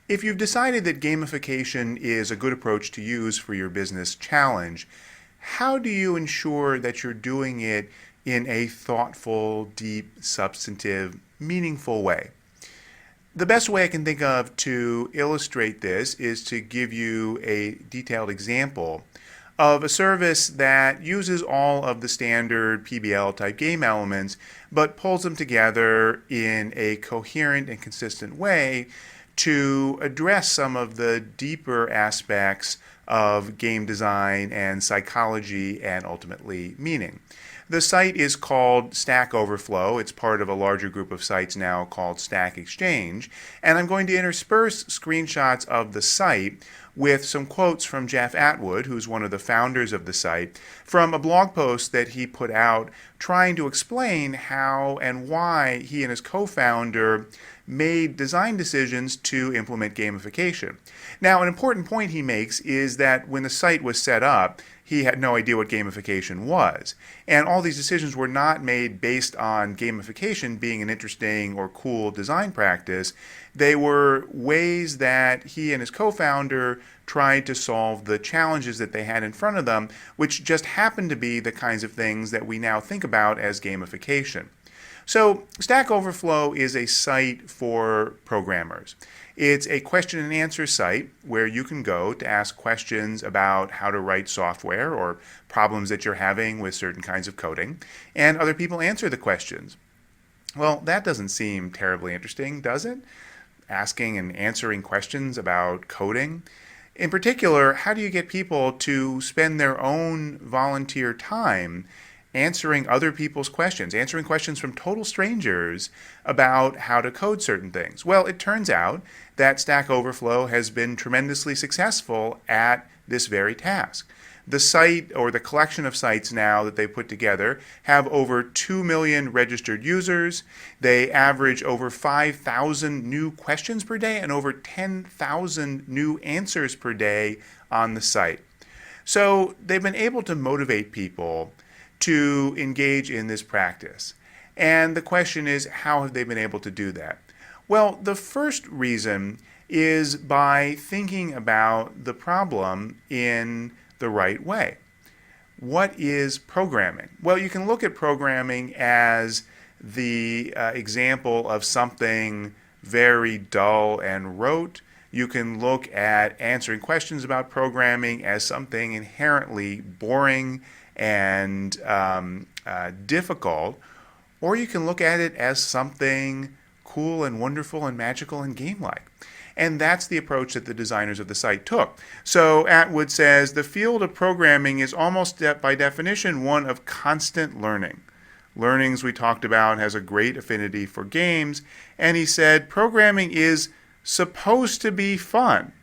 If you've decided that gamification is a good approach to use for your business challenge, how do you ensure that you're doing it in a thoughtful, deep, substantive, meaningful way? The best way I can think of to illustrate this is to give you a detailed example of a service that uses all of the standard PBL type game elements but pulls them together in a coherent and consistent way to address some of the deeper aspects of game design and psychology and ultimately meaning. The site is called Stack Overflow. It's part of a larger group of sites now called Stack Exchange. And I'm going to intersperse screenshots of the site with some quotes from Jeff Atwood, who's one of the founders of the site, from a blog post that he put out trying to explain how and why he and his co-founder made design decisions to implement gamification. Now, an important point he makes is that when the site was set up, he had no idea what gamification was. And all these decisions were not made based on gamification being an interesting or cool design practice. They were ways that he and his co-founder tried to solve the challenges that they had in front of them, which just happened to be the kinds of things that we now think about as gamification. So Stack Overflow is a site for programmers. It's a question and answer site where you can go to ask questions about how to write software or problems that you're having with certain kinds of coding, and other people answer the questions. Well, that doesn't seem terribly interesting, does it? Asking and answering questions about coding. In particular, how do you get people to spend their own volunteer time answering other people's questions, answering questions from total strangers about how to code certain things? Well, it turns out that Stack Overflow has been tremendously successful at this very task. The site, or the collection of sites now that they put together, have over 2 million registered users. They average over 5,000 new questions per day and over 10,000 new answers per day on the site. So they've been able to motivate people to engage in this practice. And the question is, how have they been able to do that? Well, the first reason is by thinking about the problem in the right way. What is programming? Well, you can look at programming as the example of something very dull and rote. You can look at answering questions about programming as something inherently boring and difficult, or you can look at it as something cool and wonderful and magical and game-like. And that's the approach that the designers of the site took. So Atwood says, the field of programming is almost by definition one of constant learning. Learning, as we talked about, has a great affinity for games. And he said, programming is supposed to be fun.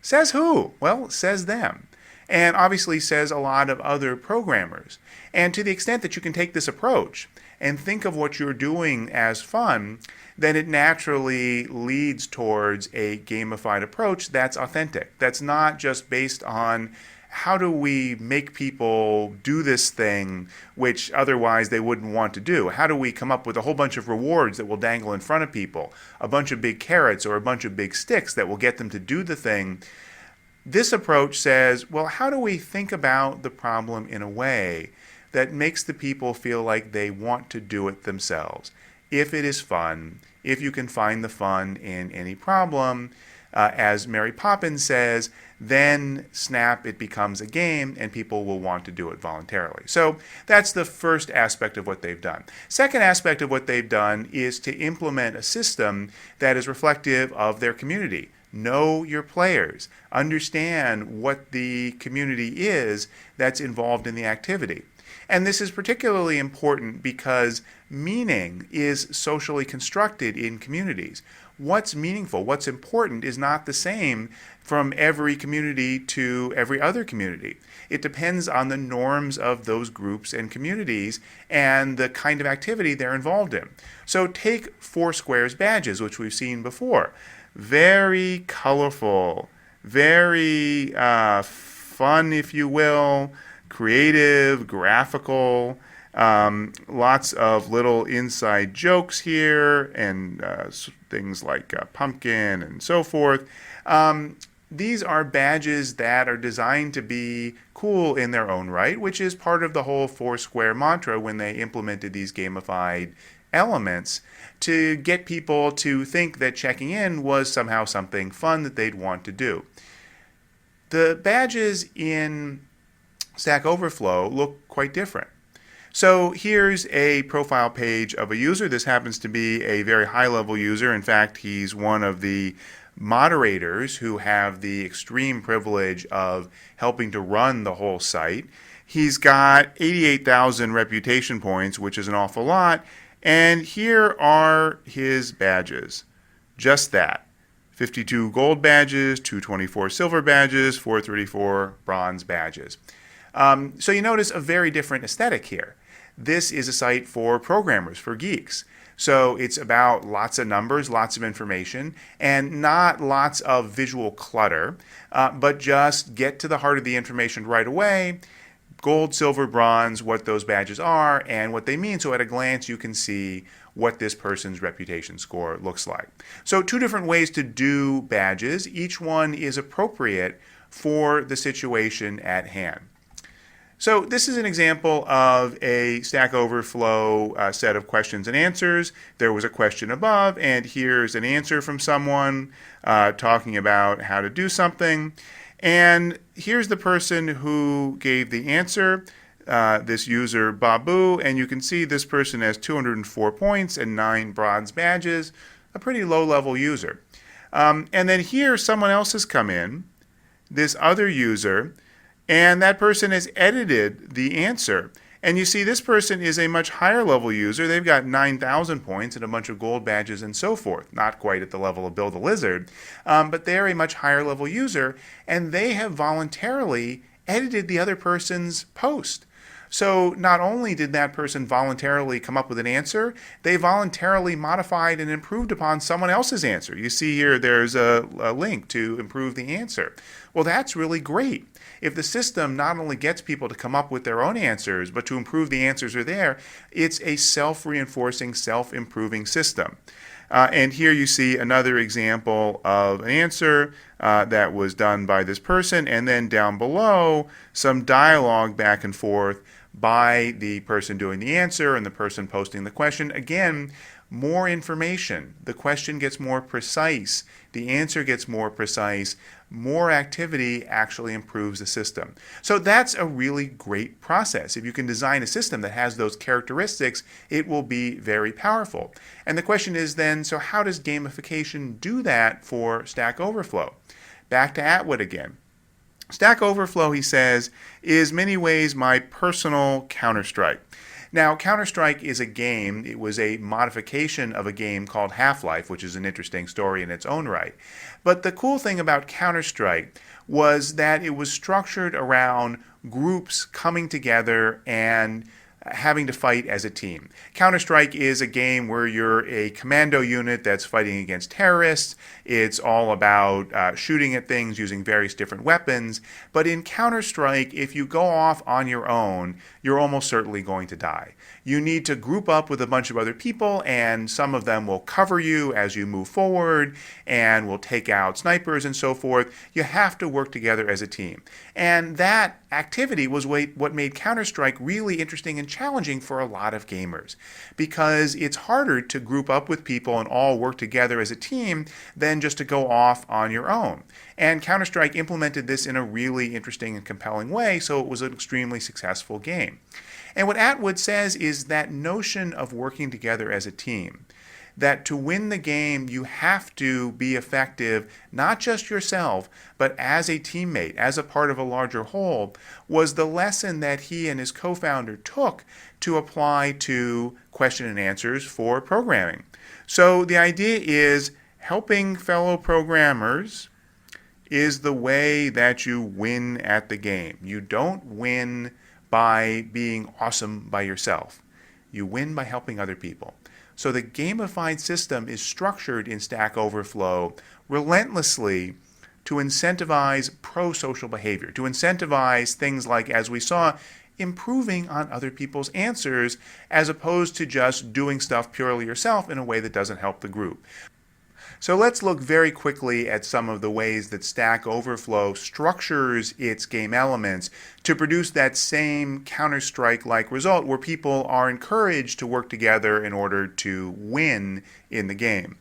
Says who? Well, says them. And obviously says a lot of other programmers. And to the extent that you can take this approach and think of what you're doing as fun, then it naturally leads towards a gamified approach that's authentic. That's not just based on how do we make people do this thing which otherwise they wouldn't want to do? How do we come up with a whole bunch of rewards that will dangle in front of people, a bunch of big carrots or a bunch of big sticks that will get them to do the thing? This approach says, well, how do we think about the problem in a way that makes the people feel like they want to do it themselves? If it is fun, if you can find the fun in any problem, as Mary Poppins says, then snap, it becomes a game and people will want to do it voluntarily. So that's the first aspect of what they've done. Second aspect of what they've done is to implement a system that is reflective of their community. Know your players. Understand what the community is that's involved in the activity. And this is particularly important because meaning is socially constructed in communities. What's meaningful, what's important is not the same from every community to every other community. It depends on the norms of those groups and communities and the kind of activity they're involved in. So take Foursquare's badges, which we've seen before. Very colorful, very fun, if you will, creative, graphical, Lots of little inside jokes here and things like pumpkin and so forth. These are badges that are designed to be cool in their own right, which is part of the whole Foursquare mantra when they implemented these gamified elements to get people to think that checking in was somehow something fun that they'd want to do. The badges in Stack Overflow look quite different. So here's a profile page of a user. This happens to be a very high-level user. In fact, he's one of the moderators who have the extreme privilege of helping to run the whole site. He's got 88,000 reputation points, which is an awful lot. And here are his badges. Just that. 52 gold badges, 224 silver badges, 434 bronze badges. So you notice a very different aesthetic here. This is a site for programmers, for geeks. So it's about lots of numbers, lots of information, and not lots of visual clutter, but just get to the heart of the information right away. Gold, silver, bronze, what those badges are and what they mean. So at a glance, you can see what this person's reputation score looks like. So two different ways to do badges. Each one is appropriate for the situation at hand. So this is an example of a Stack Overflow set of questions and answers. There was a question above, and here's an answer from someone talking about how to do something. And here's the person who gave the answer, this user Babu, and you can see this person has 204 points and 9 bronze badges, a pretty low-level user. And then here someone else has come in, this other user, and that person has edited the answer. And you see this person is a much higher level user. They've got 9,000 points and a bunch of gold badges and so forth. Not quite at the level of Bill the Lizard, but they're a much higher level user, and they have voluntarily edited the other person's post. So not only did that person voluntarily come up with an answer, they voluntarily modified and improved upon someone else's answer. You see here there's a link to improve the answer. Well, that's really great. If the system not only gets people to come up with their own answers, but to improve the answers are there, it's a self-reinforcing, self-improving system. And here you see another example of an answer that was done by this person, and then down below, some dialogue back and forth by the person doing the answer and the person posting the question. Again, more information. The question gets more precise. The answer gets more precise. More activity actually improves the system. So that's a really great process. If you can design a system that has those characteristics, it will be very powerful. And the question is then, so how does gamification do that for Stack Overflow? Back to Atwood again. Stack Overflow, he says, is many ways my personal Counter-Strike. Now, Counter-Strike is a game. It was a modification of a game called Half-Life, which is an interesting story in its own right. But the cool thing about Counter-Strike was that it was structured around groups coming together and having to fight as a team. Counter-Strike is a game where you're a commando unit that's fighting against terrorists. It's all about shooting at things using various different weapons. But in Counter-Strike, if you go off on your own, you're almost certainly going to die. You need to group up with a bunch of other people, and some of them will cover you as you move forward and will take out snipers and so forth. You have to work together as a team. And that activity was what made Counter-Strike really interesting and challenging for a lot of gamers, because it's harder to group up with people and all work together as a team than just to go off on your own. And Counter-Strike implemented this in a really interesting and compelling way, so it was an extremely successful game. And what Atwood says is that notion of working together as a team, that to win the game, you have to be effective, not just yourself, but as a teammate, as a part of a larger whole, was the lesson that he and his co-founder took to apply to question and answers for programming. So the idea is helping fellow programmers is the way that you win at the game. You don't win by being awesome by yourself. You win by helping other people. So the gamified system is structured in Stack Overflow relentlessly to incentivize pro-social behavior, to incentivize things like, as we saw, improving on other people's answers as opposed to just doing stuff purely yourself in a way that doesn't help the group. So let's look very quickly at some of the ways that Stack Overflow structures its game elements to produce that same Counter-Strike-like result where people are encouraged to work together in order to win in the game.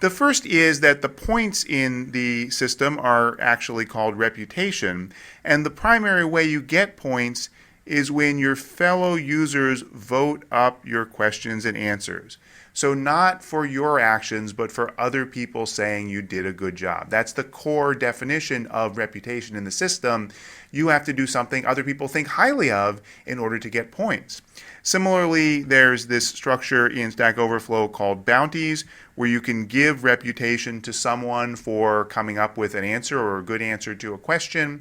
The first is that the points in the system are actually called reputation, and the primary way you get points is when your fellow users vote up your questions and answers. So not for your actions, but for other people saying you did a good job. That's the core definition of reputation in the system. You have to do something other people think highly of in order to get points. Similarly, there's this structure in Stack Overflow called bounties, where you can give reputation to someone for coming up with an answer or a good answer to a question.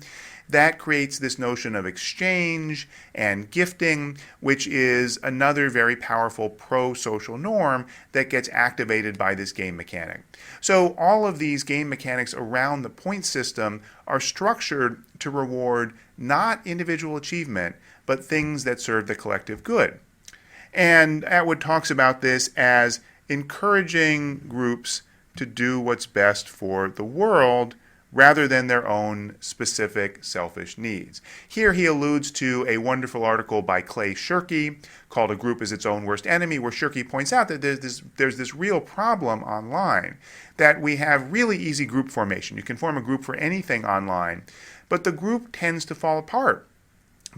That creates this notion of exchange and gifting, which is another very powerful pro-social norm that gets activated by this game mechanic. So all of these game mechanics around the point system are structured to reward not individual achievement, but things that serve the collective good. And Atwood talks about this as encouraging groups to do what's best for the world rather than their own specific selfish needs. Here he alludes to a wonderful article by Clay Shirky called A Group is Its Own Worst Enemy, where Shirky points out that there's this real problem online, that we have really easy group formation. You can form a group for anything online, but the group tends to fall apart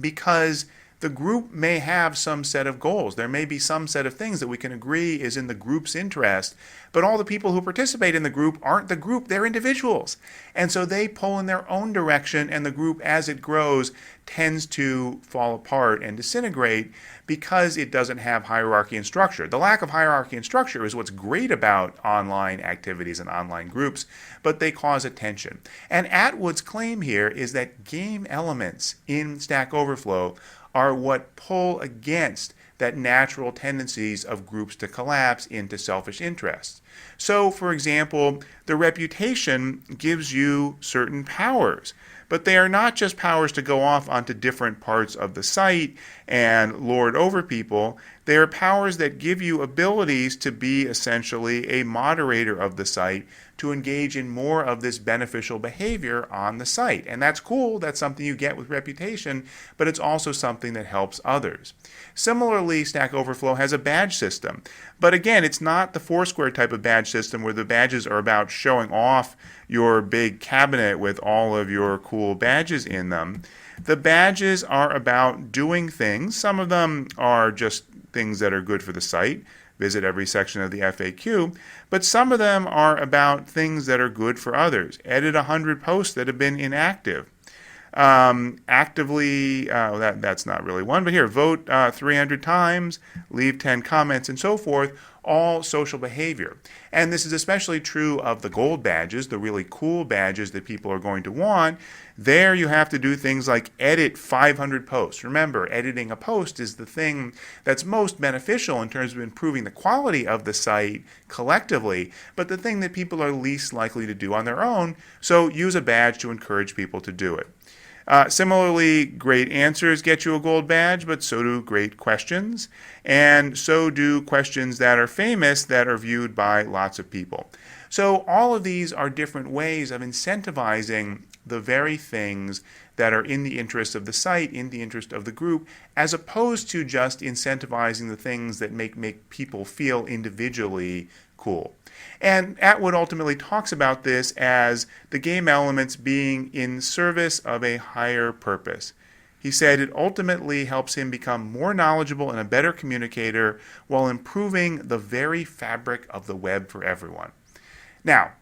because the group may have some set of goals. There may be some set of things that we can agree is in the group's interest, but all the people who participate in the group aren't the group, they're individuals. And so they pull in their own direction, and the group, as it grows, tends to fall apart and disintegrate because it doesn't have hierarchy and structure. The lack of hierarchy and structure is what's great about online activities and online groups, but they cause attention. And Atwood's claim here is that game elements in Stack Overflow are what pull against that natural tendencies of groups to collapse into selfish interests. So, for example, the reputation gives you certain powers, but they are not just powers to go off onto different parts of the site and lord over people. They are powers that give you abilities to be essentially a moderator of the site, to engage in more of this beneficial behavior on the site. And that's cool, that's something you get with reputation, but it's also something that helps others. Similarly, Stack Overflow has a badge system, but again, it's not the Foursquare type of badge system where the badges are about showing off your big cabinet with all of your cool badges in them. The badges are about doing things. Some of them are just things that are good for the site. Visit every section of the FAQ, but some of them are about things that are good for others. Edit 100 posts that have been inactive. That's not really one, but here, vote 300 times, leave 10 comments, and so forth, all social behavior. And this is especially true of the gold badges, the really cool badges that people are going to want. There you have to do things like edit 500 posts. Remember, editing a post is the thing that's most beneficial in terms of improving the quality of the site collectively, but the thing that people are least likely to do on their own, so use a badge to encourage people to do it. Similarly, great answers get you a gold badge, but so do great questions, and so do questions that are famous that are viewed by lots of people. So all of these are different ways of incentivizing the very things that are in the interest of the site, in the interest of the group, as opposed to just incentivizing the things that make people feel individually cool. And Atwood ultimately talks about this as the game elements being in service of a higher purpose. He said it ultimately helps him become more knowledgeable and a better communicator while improving the very fabric of the web for everyone. Now,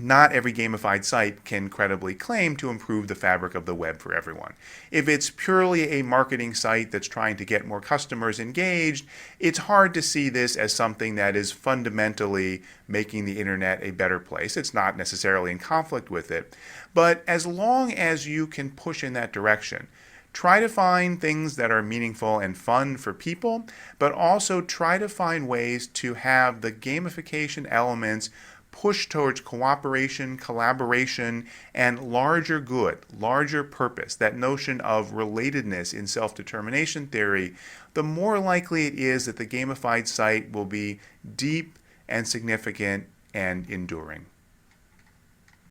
not every gamified site can credibly claim to improve the fabric of the web for everyone. If it's purely a marketing site that's trying to get more customers engaged, it's hard to see this as something that is fundamentally making the internet a better place. It's not necessarily in conflict with it. But as long as you can push in that direction, try to find things that are meaningful and fun for people, but also try to find ways to have the gamification elements push towards cooperation, collaboration, and larger good, larger purpose, that notion of relatedness in self-determination theory, the more likely it is that the gamified site will be deep and significant and enduring.